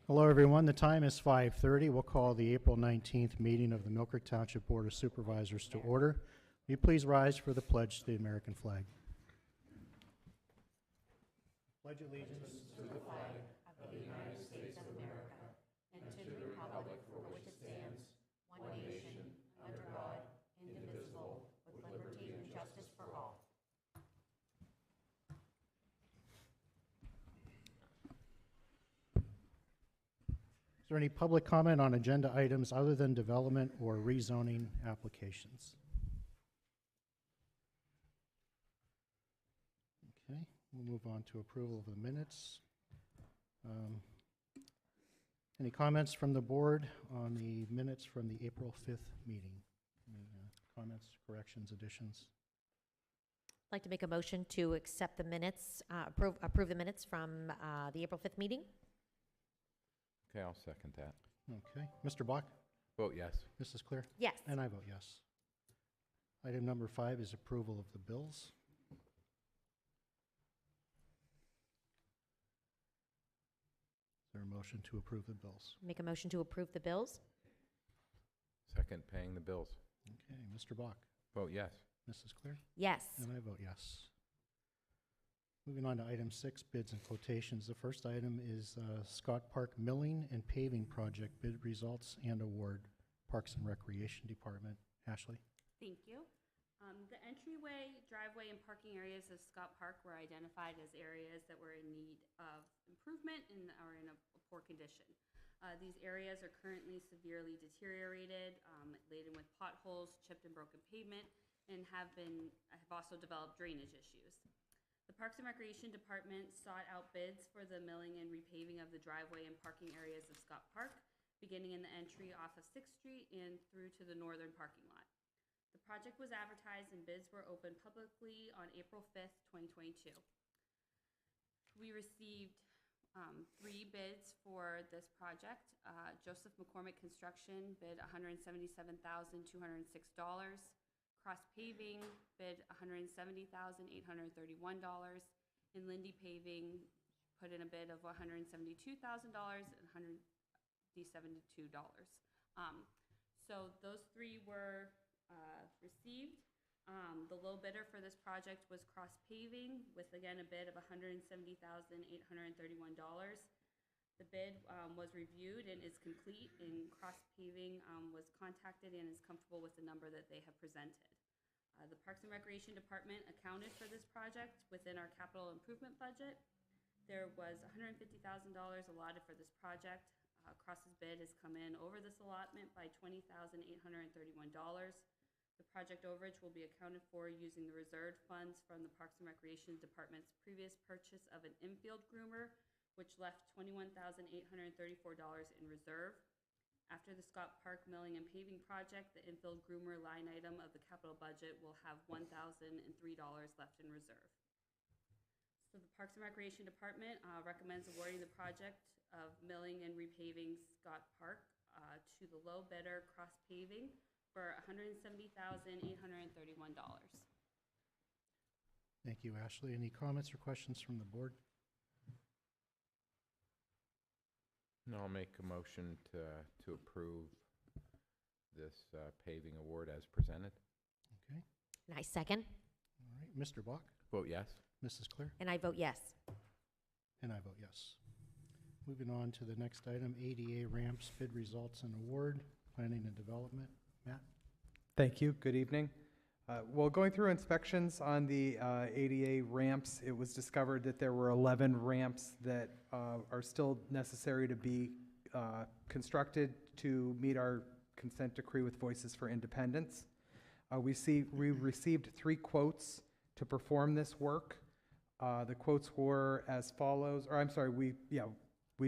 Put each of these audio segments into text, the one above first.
Hello, everyone. The time is 5:30. We'll call the April 19th meeting of the Milford Township Board of Supervisors to order. Will you please rise for the pledge to the American flag? Pledge allegiance to the flag of the United States of America and to the republic for which it stands, one nation, under God, indivisible, with liberty and justice for all. Is there any public comment on agenda items other than development or rezoning applications? Okay, we'll move on to approval of the minutes. Any comments from the board on the minutes from the April 5th meeting? Any comments, corrections, additions? I'd like to make a motion to accept the minutes, approve the minutes from the April 5th meeting. Okay, I'll second that. Okay, Mr. Bach? Vote yes. Mrs. Clear? Yes. And I vote yes. Item number 5 is approval of the bills. Is there a motion to approve the bills? Make a motion to approve the bills. Second, paying the bills. Okay, Mr. Bach? Vote yes. Mrs. Clear? Yes. And I vote yes. Moving on to item 6, bids and quotations. The first item is Scott Park Milling and Paving Project bid results and award, Parks and Recreation Department. Ashley? Thank you. The entryway, driveway, and parking areas of Scott Park were identified as areas that were in need of improvement and are in a poor condition. These areas are currently severely deteriorated, laden with potholes, chipped and broken pavement, and have also developed drainage issues. The Parks and Recreation Department sought out bids for the milling and repaving of the driveway and parking areas of Scott Park, beginning in the entry off of 6th Street and through to the northern parking lot. The project was advertised and bids were opened publicly on April 5th, 2022. We received 3 bids for this project. Joseph McCormick Construction bid $177,206. Cross Paving bid $170,831, and Lindy Paving put in a bid of $172,000 and $172. So those 3 were received. The low bidder for this project was Cross Paving with, again, a bid of $170,831. The bid was reviewed and is complete, and Cross Paving was contacted and is comfortable with the number that they have presented. The Parks and Recreation Department accounted for this project within our capital improvement budget. There was $150,000 allotted for this project. Cross's bid has come in over this allotment by $20,831. The project overage will be accounted for using the reserved funds from the Parks and Recreation Department's previous purchase of an infield groomer, which left $21,834 in reserve. After the Scott Park Milling and Paving Project, the infield groomer line item of the capital budget will have $1,003 left in reserve. So the Parks and Recreation Department recommends awarding the project of milling and repaving Scott Park to the low bidder, Cross Paving, for $170,831. Thank you, Ashley. Any comments or questions from the board? No, I'll make a motion to approve this paving award as presented. Okay. And I second. All right. Mr. Bach? Vote yes. Mrs. Clear? And I vote yes. And I vote yes. Moving on to the next item, ADA ramps bid results and award, planning and development. Matt? Thank you. Good evening. Well, going through inspections on the ADA ramps, it was discovered that there were 11 ramps that are still necessary to be constructed to meet our consent decree with Voices for Independence. We received 3 quotes to perform this work. The quotes were as follows, or I'm sorry, we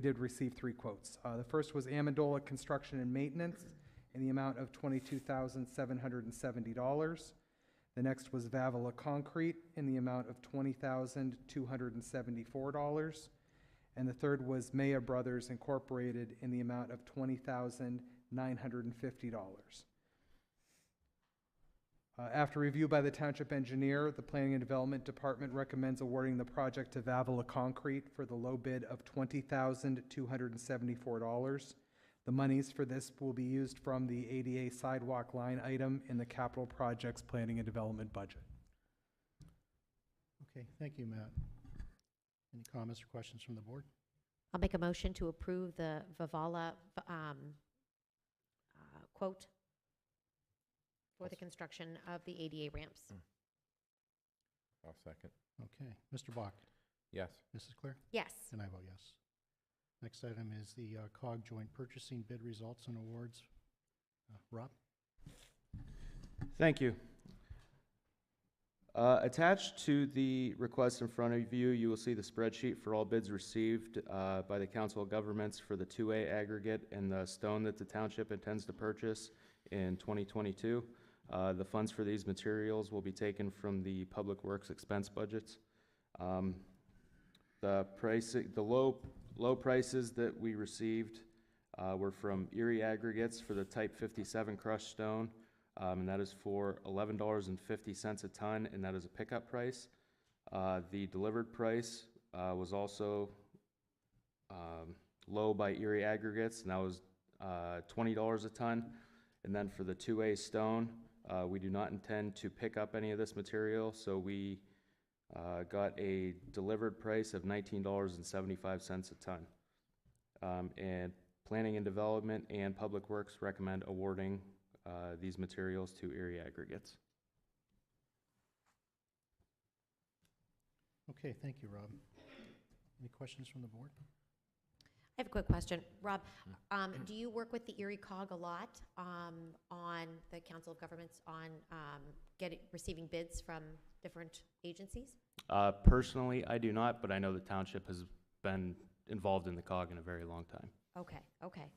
did receive 3 quotes. The first was Amendola Construction and Maintenance in the amount of $22,770. The next was Vavala Concrete in the amount of $20,274. And the third was Maya Brothers Incorporated in the amount of $20,950. After review by the township engineer, the Planning and Development Department recommends awarding the project to Vavala Concrete for the low bid of $20,274. The monies for this will be used from the ADA sidewalk line item in the capital projects planning and development budget. Okay, thank you, Matt. Any comments or questions from the board? I'll make a motion to approve the Vavala quote for the construction of the ADA ramps. I'll second. Okay, Mr. Bach, Yes. Mrs. Clear, Yes. and I vote yes. Next item is the COG joint purchasing bid results and awards. Rob? Thank you. Attached to the request in front of you, you will see the spreadsheet for all bids received by the Council of Governments for the 2A aggregate and the stone that the township intends to purchase in 2022. The funds for these materials will be taken from the Public Works expense budgets. The low prices that we received were from Erie Aggregates for the Type 57 crushed stone, and that is for $11.50 a ton, and that is a pickup price. The delivered price was also low by Erie Aggregates, and that was $20 a ton. And then for the 2A stone, we do not intend to pick up any of this material, so we got a delivered price of $19.75 a ton. And Planning and Development and Public Works recommend awarding these materials to Erie Aggregates. Okay, thank you, Rob. Any questions from the board? I have a quick question. Rob, do you work with the Erie COG a lot on the Council of Governments on receiving bids from different agencies? Personally, I do not, but I know the township has been involved in the COG in a very long time. Okay, okay.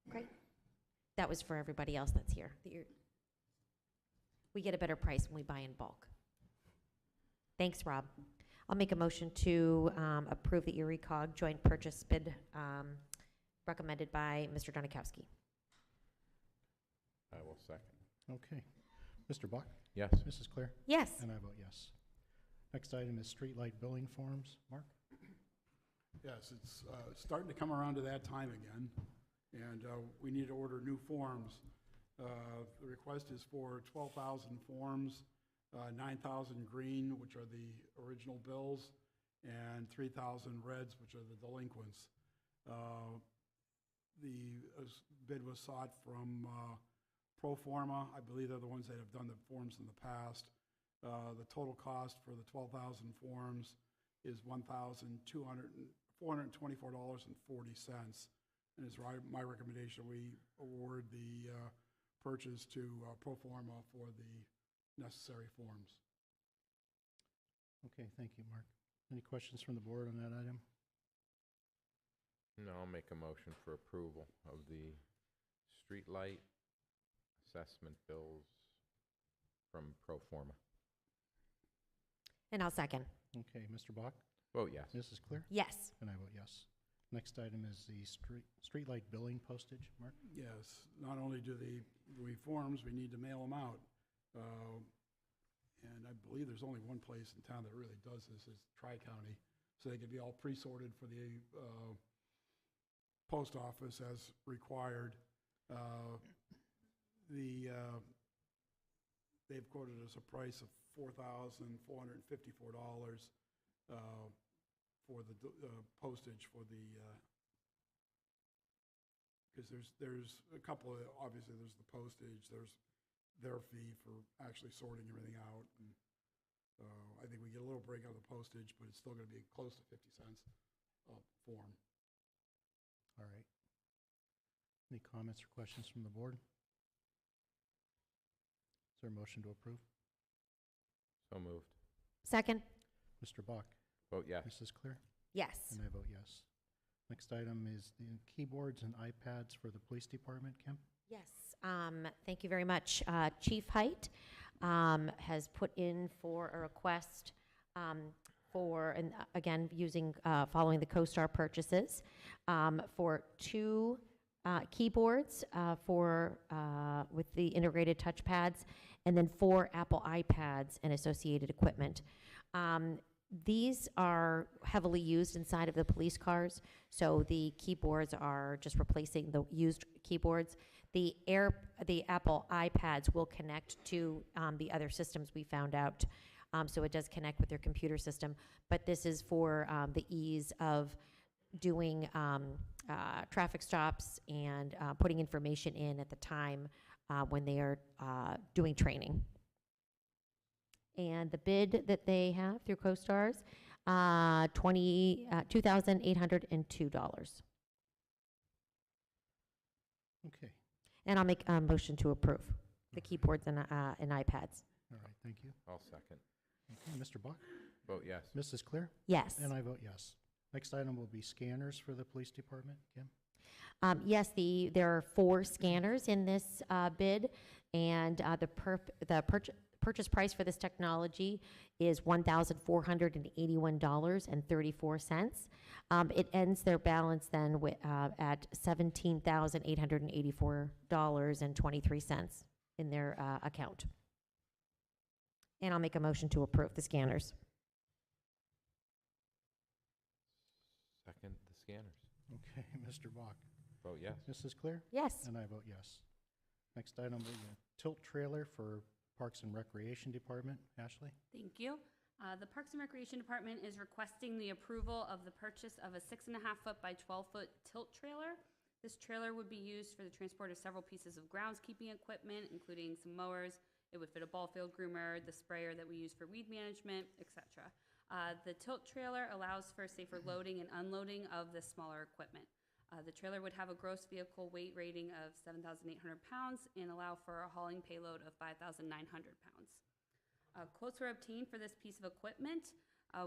Great. That was for everybody else that's here. We get a better price when we buy in bulk. Thanks, Rob. I'll make a motion to approve the Erie COG joint purchase bid recommended by Mr. Donikowski. I will second. Okay. Mr. Bach? Yes. Mrs. Clear? Yes. And I vote yes. Next item is streetlight billing forms. Mark? Yes, it's starting to come around to that time again, and we need to order new forms. The request is for 12,000 forms, 9,000 green, which are the original bills, and 3,000 reds, which are the delinquents. The bid was sought from Pro Forma. I believe they're the ones that have done the forms in the past. The total cost for the 12,000 forms is $1,424.40. And it's my recommendation we award the purchase to Pro Forma for the necessary forms. Okay, thank you, Mark. Any questions from the board on that item? No, I'll make a motion for approval of the streetlight assessment bills from Pro Forma. And I'll second. Okay, Mr. Bach? Vote yes. Mrs. Clear? Yes. And I vote yes. Next item is the streetlight billing postage. Mark? Yes, not only do we forms, we need to mail them out. And I believe there's only one place in town that really does this, is Tri-County. So they can be all pre-sorted for the post office as required. They've quoted us a price of $4,454 for the postage for the, because there's a couple of, obviously there's the postage, there's their fee for actually sorting everything out. And I think we get a little break on the postage, but it's still going to be close to 50 cents a form. All right. Any comments or questions from the board? Is there a motion to approve? So moved. Second. Mr. Bach? Vote yes. Mrs. Clear? Yes. And I vote yes. Next item is the keyboards and iPads for the police department. Kim? Yes. Thank you very much. Chief Height has put in for a request for, and again, following the CoStar purchases, for 2 keyboards with the integrated touchpads, and then 4 Apple iPads and associated equipment. These are heavily used inside of the police cars, so the keyboards are just replacing the used keyboards. The Apple iPads will connect to the other systems we found out, so it does connect with their computer system. But this is for the ease of doing traffic stops and putting information in at the time when they are doing training. And the bid that they have through CoStar's, $2,802. Okay, And I'll make a motion to approve the keyboards and iPads. all right, thank you. I'll second. Okay, Mr. Bach? Vote yes. Mrs. Clear? Yes. And I vote yes. Next item will be scanners for the police department. Kim? Yes, there are 4 scanners in this bid, and the purchase price for this technology is $1,481.34. It ends their balance then at $17,884.23 in their account. And I'll make a motion to approve the scanners. Second the scanners. Okay, Mr. Bach? Vote yes. Mrs. Clear? Yes. And I vote yes. Next item will be a tilt trailer for Parks and Recreation Department. Ashley? Thank you. The Parks and Recreation Department is requesting the approval of the purchase of a 6.5-foot by 12-foot tilt trailer. This trailer would be used for the transport of several pieces of groundskeeping equipment, including some mowers. It would fit a ball field groomer, the sprayer that we use for weed management, etc. The tilt trailer allows for safer loading and unloading of the smaller equipment. The trailer would have a gross vehicle weight rating of 7,800 pounds and allow for a hauling payload of 5,900 pounds. Quotes were obtained for this piece of equipment.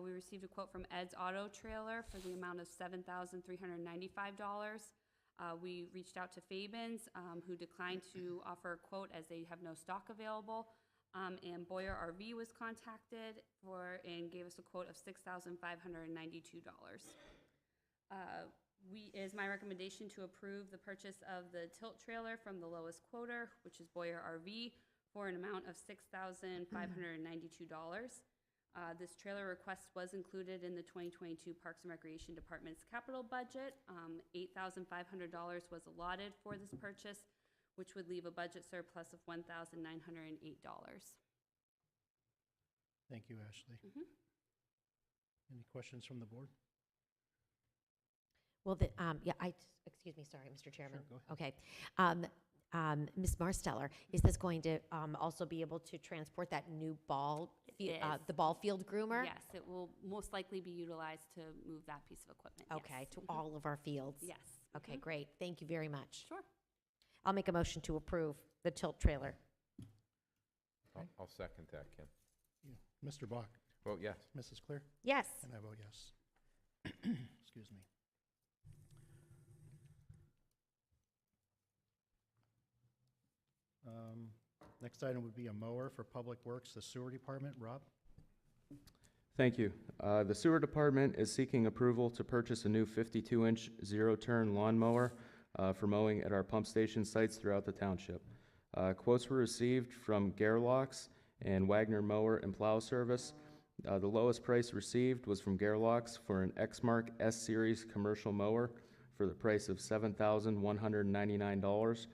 We received a quote from Ed's Auto Trailer for the amount of $7,395. We reached out to Fabens, who declined to offer a quote as they have no stock available. And Boyer RV was contacted and gave us a quote of $6,592. It is my recommendation to approve the purchase of the tilt trailer from the lowest quoter, which is Boyer RV, for an amount of $6,592. This trailer request was included in the 2022 Parks and Recreation Department's capital budget. $8,500 was allotted for this purchase, which would leave a budget surplus of $1,908. Thank you, Ashley. Mhm. Any questions from the board? Well, excuse me, sorry, Mr. Chairman. Sure, go ahead. Okay. Ms. Marsteller, is this going to also be able to transport that new the ball field groomer? Yes, it will most likely be utilized to move that piece of equipment. Okay, yes. to all of our fields? Yes. Okay, Mhm. great. Thank you very much. Sure. I'll make a motion to approve the tilt trailer. I'll second that, Kim. Yeah. Mr. Bach? Vote yes. Mrs. Clear? Yes. And I vote yes. Excuse me. Next item would be a mower for Public Works, the Sewer Department. Rob? Thank you. The Sewer Department is seeking approval to purchase a new 52-inch zero-turn lawnmower for mowing at our pump station sites throughout the township. Quotes were received from Garlocks and Wagner Mower and Plow Service. The lowest price received was from Garlocks for an Exmark S-Series commercial mower for the price of $7,199.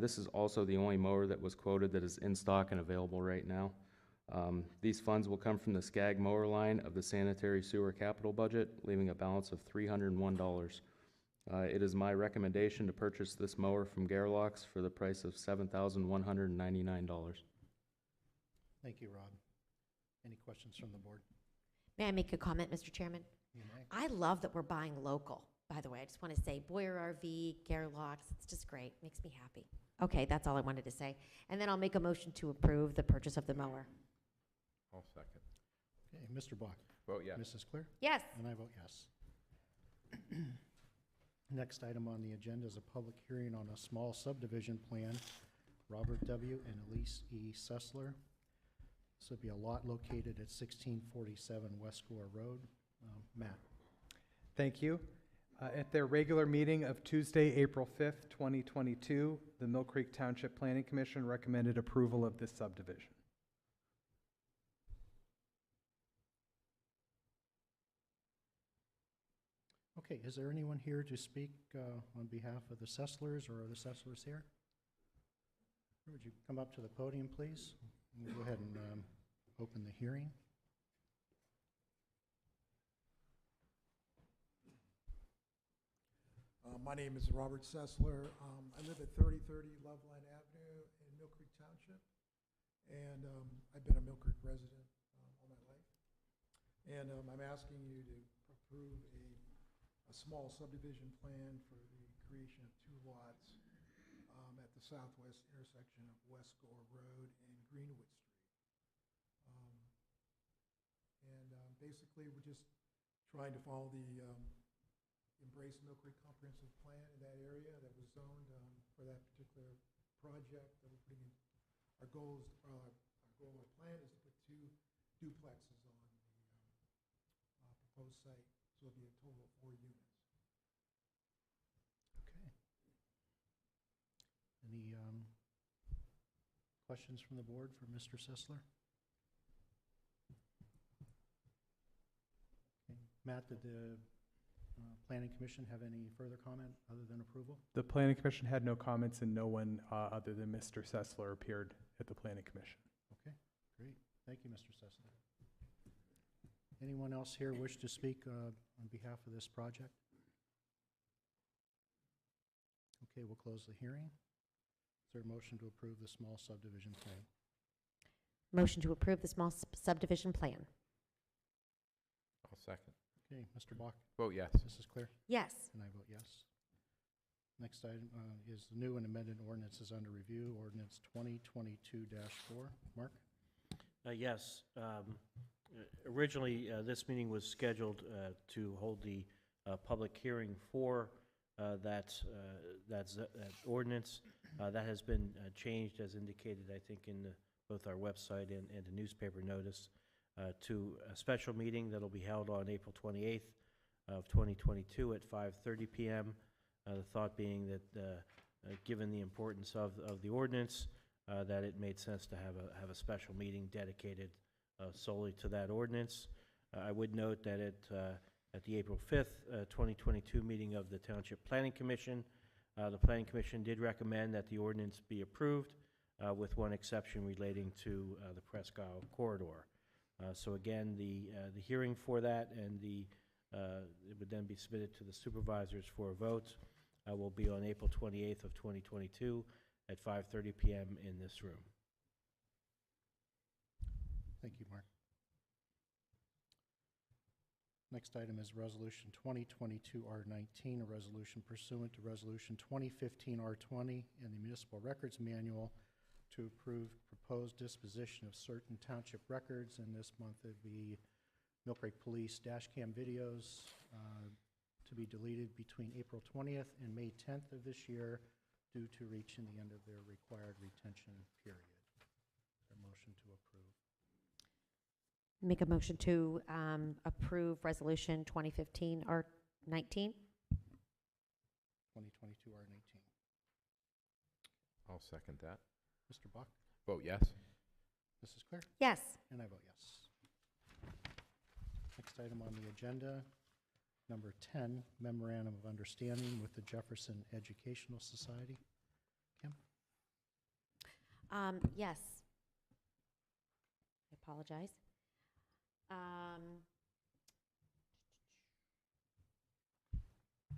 This is also the only mower that was quoted that is in stock and available right now. These funds will come from the SCAG mower line of the sanitary sewer capital budget, leaving a balance of $301. It is my recommendation to purchase this mower from Garlocks for the price of $7,199. Thank you, Rob. Any questions from the board? May I make a comment, Mr. Chairman? You may. I love that we're buying local, by the way. I just want to say Boyer RV, Garlocks, it's just great. Makes me happy. Okay, that's all I wanted to say. And then I'll make a motion to approve the purchase of the mower. I'll second. Okay, Mr. Bach? Vote yes. Mrs. Clear? Yes. And I vote yes. Next item on the agenda is a public hearing on a small subdivision plan. Robert W. and Elise E. Sessler. This would be a lot located at 1647 West Gore Road. Matt? Thank you. At their regular meeting of Tuesday, April 5th, 2022, the Mill Creek Township Planning Commission recommended approval of this subdivision. Okay, is there anyone here to speak on behalf of the Sesslers, or are the Sesslers here? Would you come up to the podium, please? We'll go ahead and open the hearing. My name is Robert Sessler. I live at 3030 Loveline Avenue in Mill Creek Township, and I've been a Mill Creek resident all my life. And I'm asking you to approve a small subdivision plan for the creation of 2 lots at the southwest intersection of West Gore Road and Greenwood Street. Basically, we're just trying to follow the Embrace Mill Creek Comprehensive Plan in that area that was zoned for that particular project that we're putting in. Our goal is, our plan is to put 2 duplexes on the proposed site, so it'll be a total of 4 units. Okay. Any questions from the board for Mr. Sessler? Okay. Matt, did the Planning Commission have any further comment other than approval? The Planning Commission had no comments, and no one other than Mr. Sessler appeared at the Planning Commission. Okay, great. Thank you, Mr. Sessler. Anyone else here wish to speak on behalf of this project? Okay, we'll close the hearing. Is there a motion to approve the small subdivision plan? Motion to approve the small subdivision plan. I'll second. Okay, Mr. Bach, Vote yes. Mrs. Clear, Yes. and I vote yes. Next item is the new and amended ordinances under review, ordinance 2022-4. Mark? Yes. Originally, this meeting was scheduled to hold the public hearing for that ordinance. That has been changed, as indicated, I think, in both our website and the newspaper notice, to a special meeting that'll be held on April 28th of 2022 at 5:30 p.m. The thought being that, given the importance of the ordinance, that it made sense to have a special meeting dedicated solely to that ordinance. I would note that at the April 5th, 2022 meeting of the Township Planning Commission, the Planning Commission did recommend that the ordinance be approved, with one exception relating to the Presque corridor. So again, the hearing for that and it would then be submitted to the supervisors for a vote will be on April 28th of 2022 at 5:30 p.m. in this room. Thank you, Mark. Next item is Resolution 2022-R19, a resolution pursuant to Resolution 2015-R20 in the Municipal Records Manual to approve proposed disposition of certain township records, and this month it'd be Mill Creek Police dash cam videos to be deleted between April 20th and May 10th of this year due to reaching the end of their required retention period. Is there a motion to approve? Make a motion to approve Resolution 2015-R19. 2022-R19. I'll second that. Mr. Bach? Vote yes. Mrs. Clear? Yes. And I vote yes. Next item on the agenda, number 10, Memorandum of Understanding with the Jefferson Educational Society. Kim? Yes. I apologize. I don't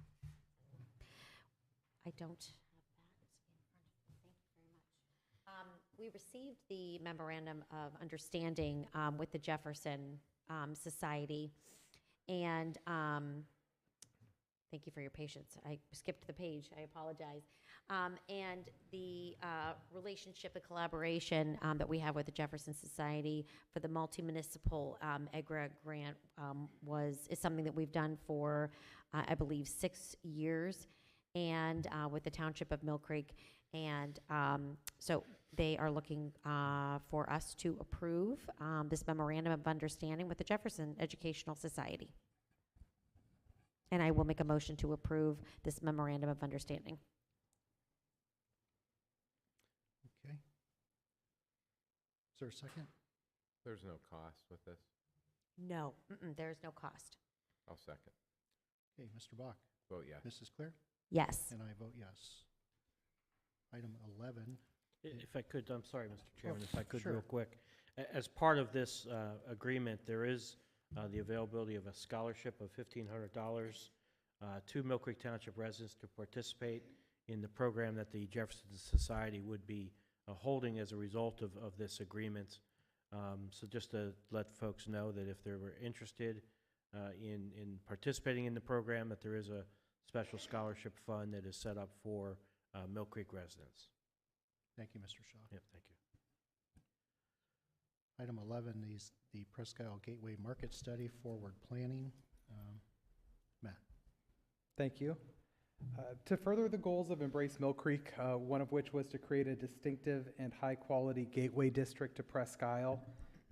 have that in front of me. Thank you very much. We received the memorandum of understanding with the Jefferson Society, and thank you for your patience. I skipped the page. I apologize. And the relationship and collaboration that we have with the Jefferson Society for the multi-municipal EGRA grant is something that we've done for, I believe, 6 years, and with the Township of Mill Creek. And so they are looking for us to approve this memorandum of understanding with the Jefferson Educational Society. And I will make a motion to approve this memorandum of understanding. Okay. Is there a second? There's no cost with this. No, there is no cost. I'll second. Okay, Mr. Bach, Vote yes. Mrs. Clear, Yes. and I vote yes. Item 11. If I could, I'm sorry, Mr. Chairman, if I could sure. real quick. As part of this agreement, there is the availability of a scholarship of $1,500 to Mill Creek Township residents to participate in the program that the Jefferson Society would be holding as a result of this agreement. So just to let folks know that if they were interested in participating in the program, that there is a special scholarship fund that is set up for Mill Creek residents. Thank you, Mr. Shaw. Yep, thank you. Item 11 is the Presque Gateway Market Study Forward Planning. Matt. Thank you. To further the goals of Embrace Mill Creek, one of which was to create a distinctive and high-quality gateway district to Presque Isle,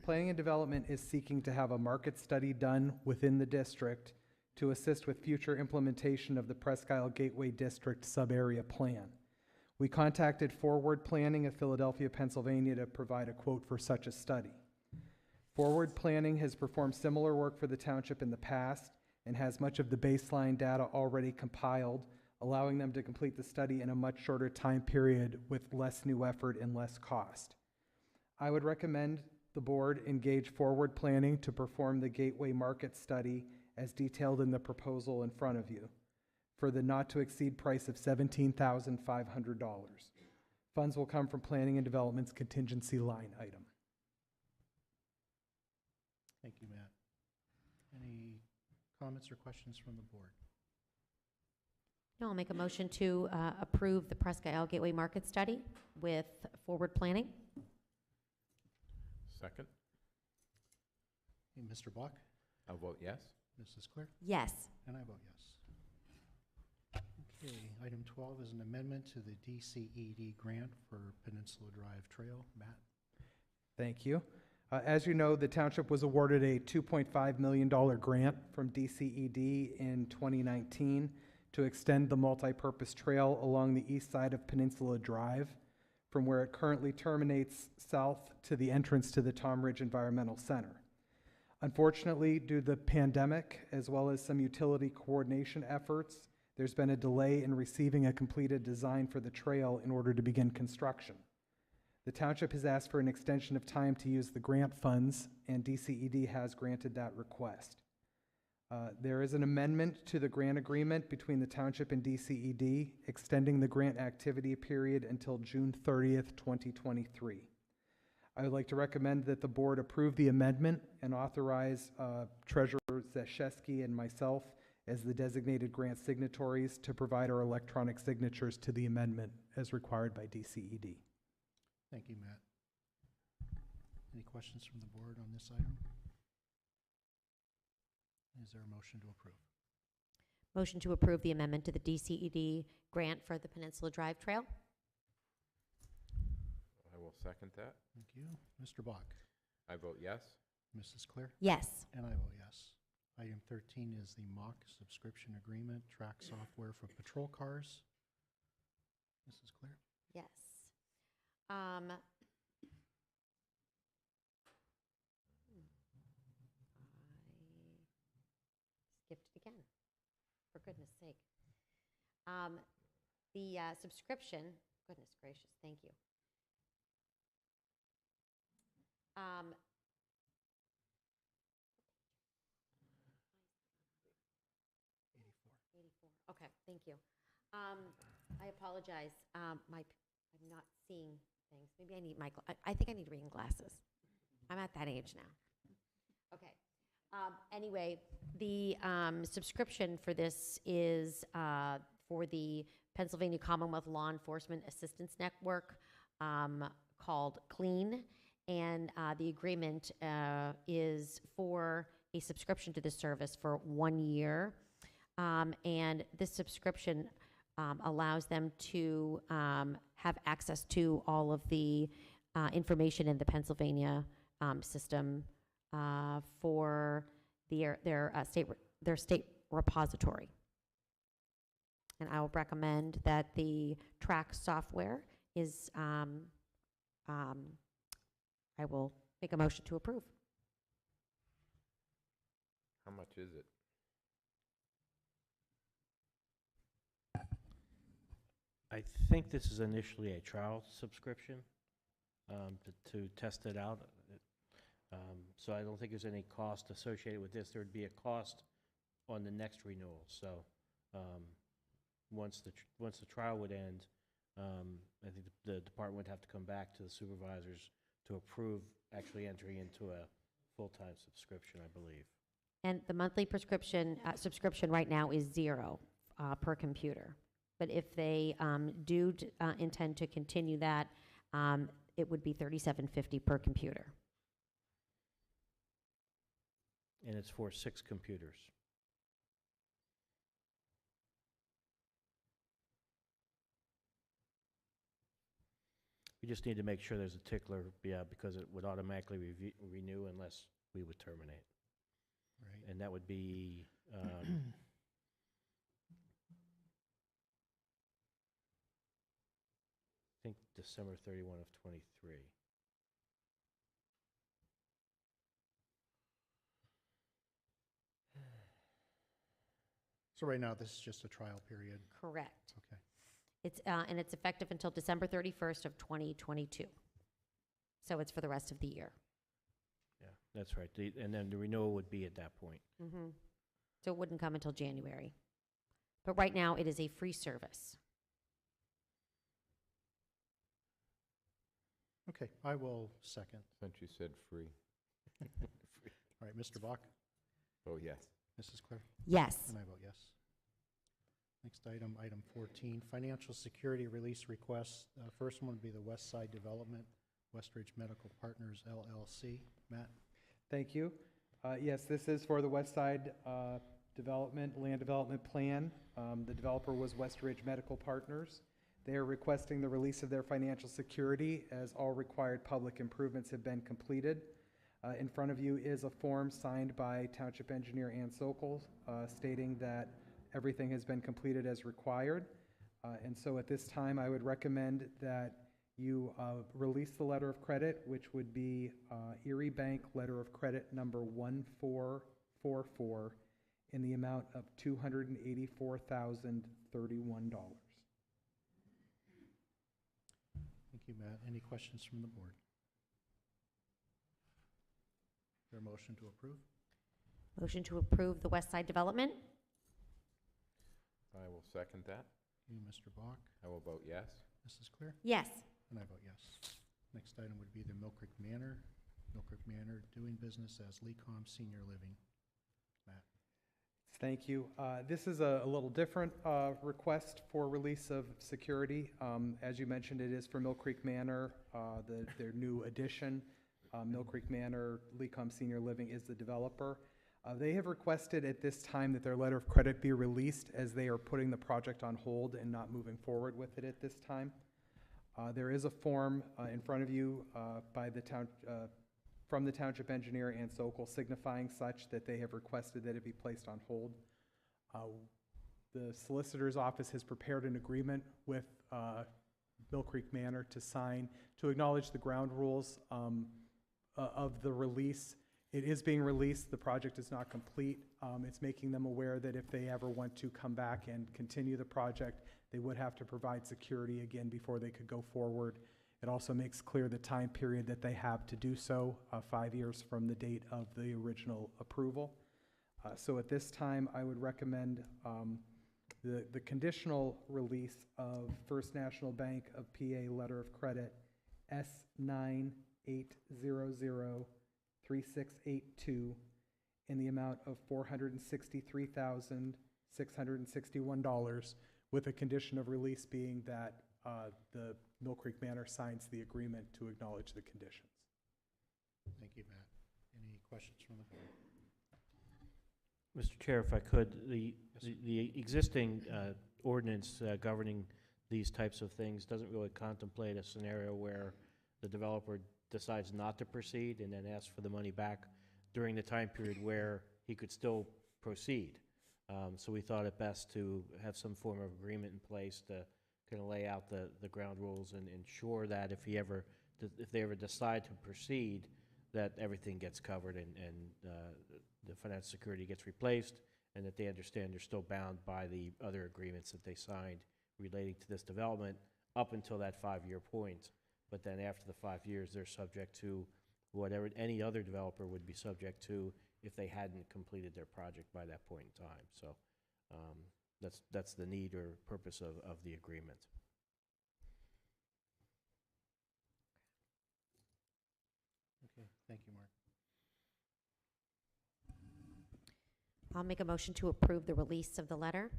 Planning and Development is seeking to have a market study done within the district to assist with future implementation of the Presque Isle Gateway District Sub-Area Plan. We contacted Forward Planning of Philadelphia, Pennsylvania to provide a quote for such a study. Forward Planning has performed similar work for the township in the past and has much of the baseline data already compiled, allowing them to complete the study in a much shorter time period with less new effort and less cost. I would recommend the board engage Forward Planning to perform the Gateway Market Study as detailed in the proposal in front of you for the not-to-exceed price of $17,500. Funds will come from Planning and Development's contingency line item. Thank you, Matt. Any comments or questions from the board? No, I'll make a motion to approve the Presque Isle Gateway Market Study with Forward Planning. Second. Hey, Mr. Bach, I'll vote yes. Mrs. Clear, Yes. and I vote yes. Okay, item 12 is an amendment to the DCED grant for Peninsula Drive Trail. Matt? Thank you. As you know, the township was awarded a $2.5 million grant from DCED in 2019 to extend the multi-purpose trail along the east side of Peninsula Drive from where it currently terminates south to the entrance to the Tom Ridge Environmental Center. Unfortunately, due to the pandemic, as well as some utility coordination efforts, there's been a delay in receiving a completed design for the trail in order to begin construction. The township has asked for an extension of time to use the grant funds, and DCED has granted that request. There is an amendment to the grant agreement between the township and DCED, extending the grant activity period until June 30th, 2023. I would like to recommend that the board approve the amendment and authorize Treasurer Zeszewski and myself as the designated grant signatories to provide our electronic signatures to the amendment as required by DCED. Thank you, Matt. Any questions from the board on this item? Is there a motion to approve? Motion to approve the amendment to the DCED grant for the Peninsula Drive Trail. I will second that. Thank you. Mr. Bach? I vote yes. Mrs. Clear? Yes. And I vote yes. Item 13 is the mock subscription agreement, track software for patrol cars. Mrs. Clear? Yes. I skipped it again, for goodness sake. The subscription, goodness gracious, thank you. Okay, thank you. I apologize. I'm not seeing things. Maybe I need I think I need reading glasses. I'm at that age now. Okay. Anyway, the subscription for this is for the Pennsylvania Commonwealth Law Enforcement Assistance Network called CLEAN, and the agreement is for a subscription to the service for 1 year. And this subscription allows them to have access to all of the information in the Pennsylvania system for their state repository. And I will recommend that the track software is, I will make a motion to approve. How much is it? I think this is initially a trial subscription to test it out. So I don't think there's any cost associated with this. There'd be a cost on the next renewal. So once the trial would end, I think the department would have to come back to the supervisors to approve actually entering into a full-time subscription, I believe. And the monthly subscription right now is $0 per computer. But if they do intend to continue that, it would be $37.50 per computer. And it's for 6 computers. We just need to make sure there's a tickler, because it would automatically renew unless we would terminate. Right. And that would be, I think December 31 of '23. So right now, this is just a trial period. Correct. Okay. It's, and it's effective until December 31st of 2022. So it's for the rest of the year. Yeah, that's right. And then the renewal would be at that point. Mm-hmm. So it wouldn't come until January. But right now, it is a free service. Okay, I will second. Since you said free. All right, Mr. Bach, Oh, yes. Mrs. Claire, Yes. and I vote yes. Next item, item 14, financial security release requests. First one would be the West Side Development, Westridge Medical Partners LLC. Matt? Thank you. Yes, this is for the West Side Land Development Plan. The developer was Westridge Medical Partners. They are requesting the release of their financial security as all required public improvements have been completed. In front of you is a form signed by Township Engineer Ann Sokol stating that everything has been completed as required. And so at this time, I would recommend that you release the letter of credit, which would be Erie Bank Letter of Credit number 1444 in the amount of $284,031. Thank you, Matt. Any questions from the board? Is there a motion to approve? Motion to approve the West Side Development? I will second that. You, Mr. Bach, I will vote yes. Mrs. Claire, Yes. and I vote yes. Next item would be the Mill Creek Manor. Mill Creek Manor doing business as Lecom Senior Living. Matt? Thank you. This is a little different request for release of security. As you mentioned, it is for Mill Creek Manor, their new addition. Mill Creek Manor, Lecom Senior Living is the developer. They have requested at this time that their letter of credit be released as they are putting the project on hold and not moving forward with it at this time. There is a form in front of you by the town, from the Township Engineer and Sokol signifying such that they have requested that it be placed on hold. The solicitor's office has prepared an agreement with Mill Creek Manor to sign to acknowledge the ground rules of the release. It is being released. The project is not complete. It's making them aware that if they ever want to come back and continue the project, they would have to provide security again before they could go forward. It also makes clear the time period that they have to do so, 5 years from the date of the original approval. So at this time, I would recommend the conditional release of First National Bank of PA letter of credit S98003682 in the amount of $463,661, with a condition of release being that the Mill Creek Manor signs the agreement to acknowledge the conditions. Thank you, Matt. Any questions from the board? Mr. Chair, if I could, the existing ordinance governing these types of things doesn't really contemplate a scenario where the developer decides not to proceed and then asks for the money back during the time period where he could still proceed. So we thought it best to have some form of agreement in place to kind of lay out the ground rules and ensure that if they ever decide to proceed, that everything gets covered and the financial security gets replaced, and that they understand they're still bound by the other agreements that they signed relating to this development up until that 5-year point. But then after the 5 years, they're subject to whatever any other developer would be subject to if they hadn't completed their project by that point in time. So that's the need or purpose of the agreement. Okay, thank you, Mark. I'll make a motion to approve the release of the letter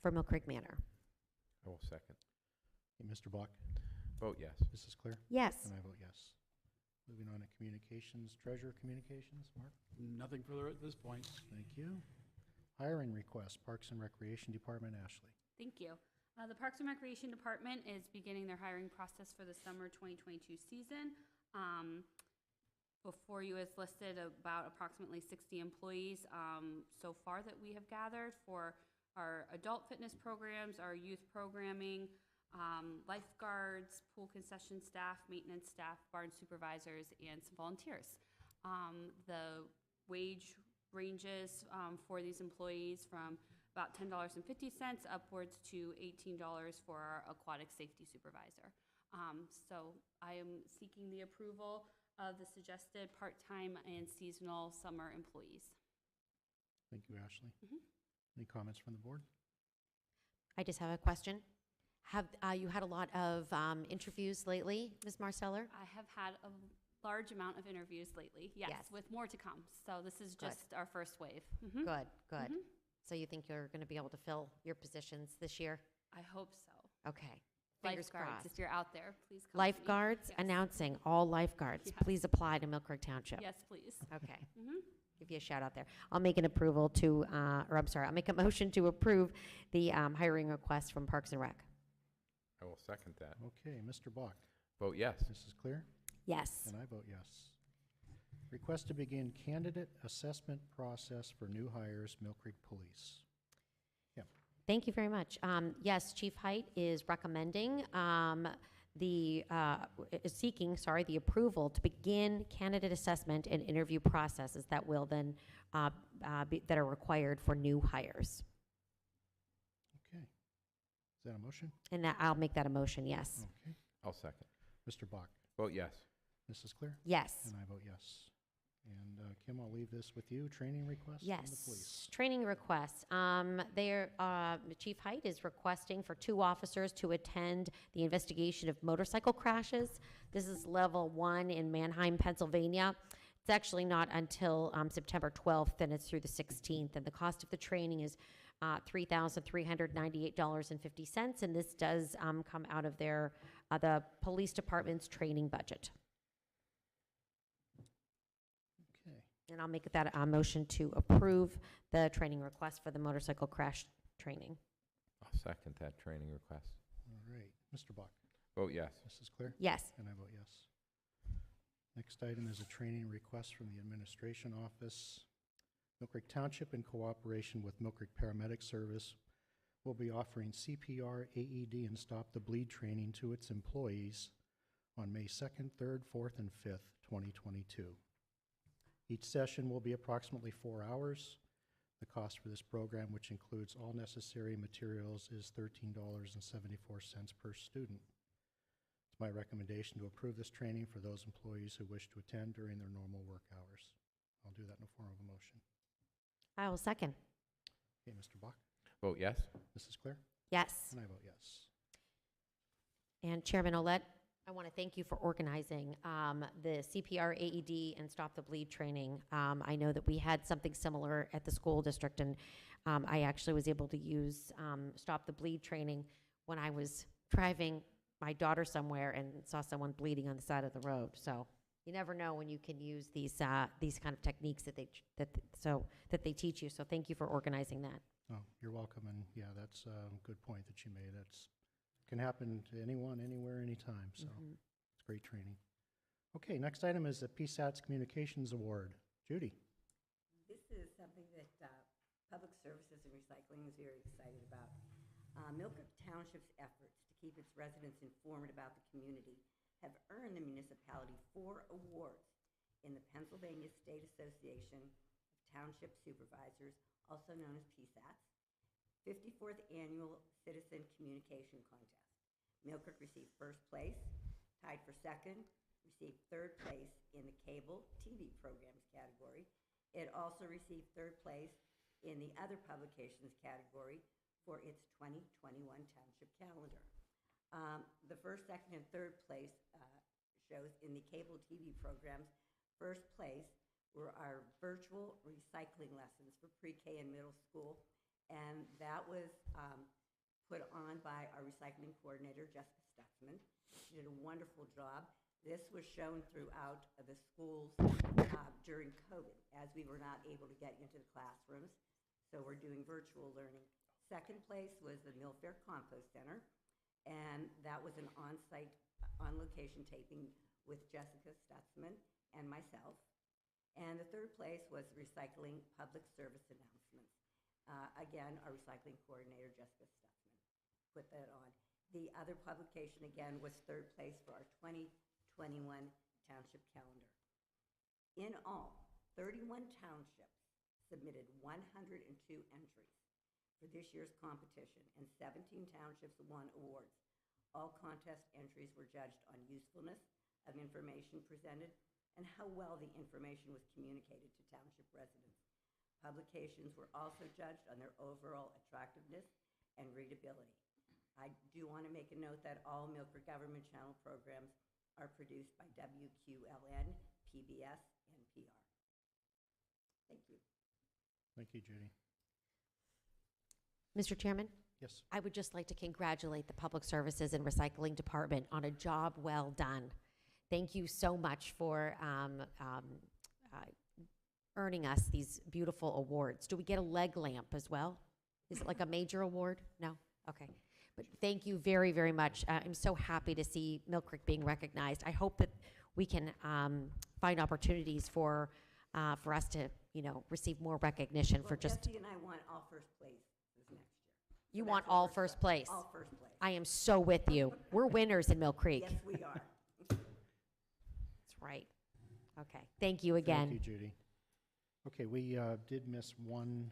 for Mill Creek Manor. I will second. Okay, Mr. Block, Vote yes. Mrs. Clear, Yes. and I vote yes. Moving on to communications, treasurer communications, Mark? Nothing further at this point. Thank you. Hiring request, Parks and Recreation Department, Ashley. Thank you. The Parks and Recreation Department is beginning their hiring process for the summer 2022 season. Before you is listed about approximately 60 employees so far that we have gathered for our adult fitness programs, our youth programming, lifeguards, pool concession staff, maintenance staff, barn supervisors, and some volunteers. The wage ranges for these employees from about $10.50 upwards to $18 for our aquatic safety supervisor. So I am seeking the approval of the suggested part-time and seasonal summer employees. Thank you, Ashley. Mhm. Any comments from the board? I just have a question. Have you had a lot of interviews lately, Ms. Marsteller? I have had a large amount of interviews lately, yes, Yes. with more to come. So this is Good. just our first wave. Mhm. Good, good. Mhm. So you think you're going to be able to fill your positions this year? I hope so. Okay. Fingers Lifeguards, crossed. if you're out there, please come to me. Lifeguards, Yes. announcing all lifeguards, Yes. please apply to Mill Creek Township. Yes, please. Okay. Mhm. Give you a shout out there. I'll make an approval to, I'll make a motion to approve the hiring request from Parks and Rec. I will second that. Okay, Mr. Block, Vote yes. Mrs. Clear, Yes. and I vote yes. Request to begin candidate assessment process for new hires, Mill Creek Police. Thank you very much. Yes, Chief Height is recommending is seeking the approval to begin candidate assessment and interview processes that will then that are required for new hires. Okay. Is that a motion? And that I'll make that a motion. Yes. Okay. I'll second. Mr. Block, Vote yes. Mrs. Clear, Yes. and I vote yes. And Kim, I'll leave this with you. Training request from the Yes. police. Training requests. Chief Height is requesting for 2 officers to attend the investigation of motorcycle crashes. This is level 1 in Manheim, Pennsylvania. It's actually not until September 12th, and it's through the 16th. And the cost of the training is $3,398.50, and this does come out of their the police department's training budget. Okay. And I'll make that a motion to approve the training request for the motorcycle crash training. I'll second that training request. All right. Mr. Block, Vote yes. Mrs. Clear, Yes. and I vote yes. Next item is a training request from the administration office. Mill Creek Township, in cooperation with Mill Creek Paramedic Service, will be offering CPR, AED, and Stop the Bleed training to its employees on May 2nd, 3rd, 4th, and 5th, 2022. Each session will be approximately 4 hours. The cost for this program, which includes all necessary materials, is $13.74 per student. It's my recommendation to approve this training for those employees who wish to attend during their normal work hours. I'll do that in the form of a motion. I will second. Okay, Mr. Bach, Vote yes. Mrs. Claire, Yes. and I vote yes. And Chairman Olet, I want to thank you for organizing the CPR, AED, and Stop the Bleed training. I know that we had something similar at the school district, and I actually was able to use Stop the Bleed training when I was driving my daughter somewhere and saw someone bleeding on the side of the road. So you never know when you can use these kind of techniques that they teach you. So thank you for organizing that. Oh, you're welcome, and yeah, that's a good point that you made. That's can happen to anyone, anywhere, anytime, so it's great training. Okay, next item is the Psats Communications Award. Judy? This is something that Public Services and Recycling is very excited about. Milford Township's efforts to keep its residents informed about the community have earned the municipality 4 awards in the Pennsylvania State Association of Township Supervisors, also known as Psats, 54th Annual Citizen Communication Contest. Milford received first place, tied for second, received third place in the cable TV programs category. It also received third place in the other publications category for its 2021 Township Calendar. The first, second, and third place shows in the cable TV programs. First place were our virtual recycling lessons for pre-K and middle school, and that was put on by our recycling coordinator, Jessica Stutzman. She did a wonderful job. This was shown throughout the schools during COVID, as we were not able to get into the classrooms, so we're doing virtual learning. Second place was the Milfair Compost Center, and that was an on-site, on-location taping with Jessica Stutzman and myself. And the third place was Recycling Public Service Announcements. Again, our recycling coordinator, Jessica Stutzman, put that on. The other publication, again, was third place for our 2021 Township Calendar. In all, 31 townships submitted 102 entries for this year's competition, and 17 townships won awards. All contest entries were judged on usefulness of information presented and how well the information was communicated to township residents. Publications were also judged on their overall attractiveness and readability. I do want to make a note that all Milford Government Channel programs are produced by WQLN, PBS, and PR. Thank you. Thank you, Judy. Mr. Chairman, Yes. I would just like to congratulate the Public Services and Recycling Department on a job well done. Thank you so much for earning us these beautiful awards. Do we get a leg lamp as well? Is it like a major award? No? Okay. But thank you very, very much. I'm so happy to see Mill Creek being recognized. I hope that we can find opportunities for us to, receive more recognition for just. Jesse and I want all first place this next year. You So want that's what all we're first stuck- place? All first place. I am so with you. We're winners in Mill Creek. Yes, we are. That's right. Okay. Thank you again. Thank you, Judy. Okay, we did miss one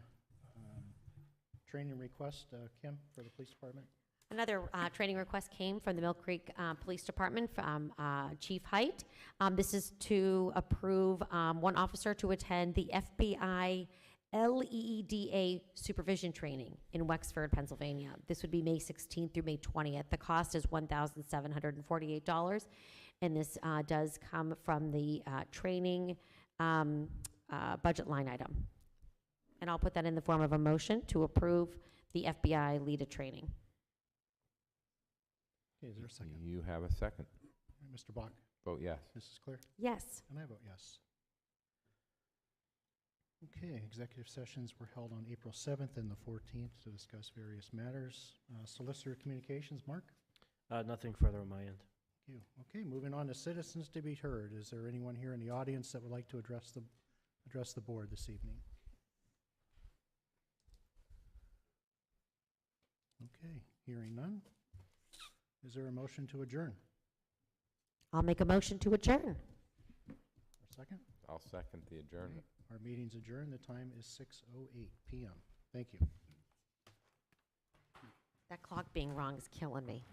training request, Kim, for the police department. Another training request came from the Mill Creek Police Department from Chief Height. This is to approve one officer to attend the FBI LEEDA supervision training in Wexford, Pennsylvania. This would be May 16th through May 20th. The cost is $1,748, and this does come from the training budget line item. And I'll put that in the form of a motion to approve the FBI LEEDA training. Okay, is there a second? You have a second. All right, Mr. Bach, Vote yes. Mrs. Clear, Yes. and I vote yes. Okay, executive sessions were held on April 7th and the 14th to discuss various matters. Solicitor communications, Mark? Nothing further on my end. Thank you. Okay, moving on to citizens to be heard. Is there anyone here in the audience that would like to address the board this evening? Okay, hearing none. Is there a motion to adjourn? I'll make a motion to adjourn. Or second? I'll second the adjournment. Our meeting's adjourned. The time is 6:08 p.m. Thank you. That clock being wrong is killing me.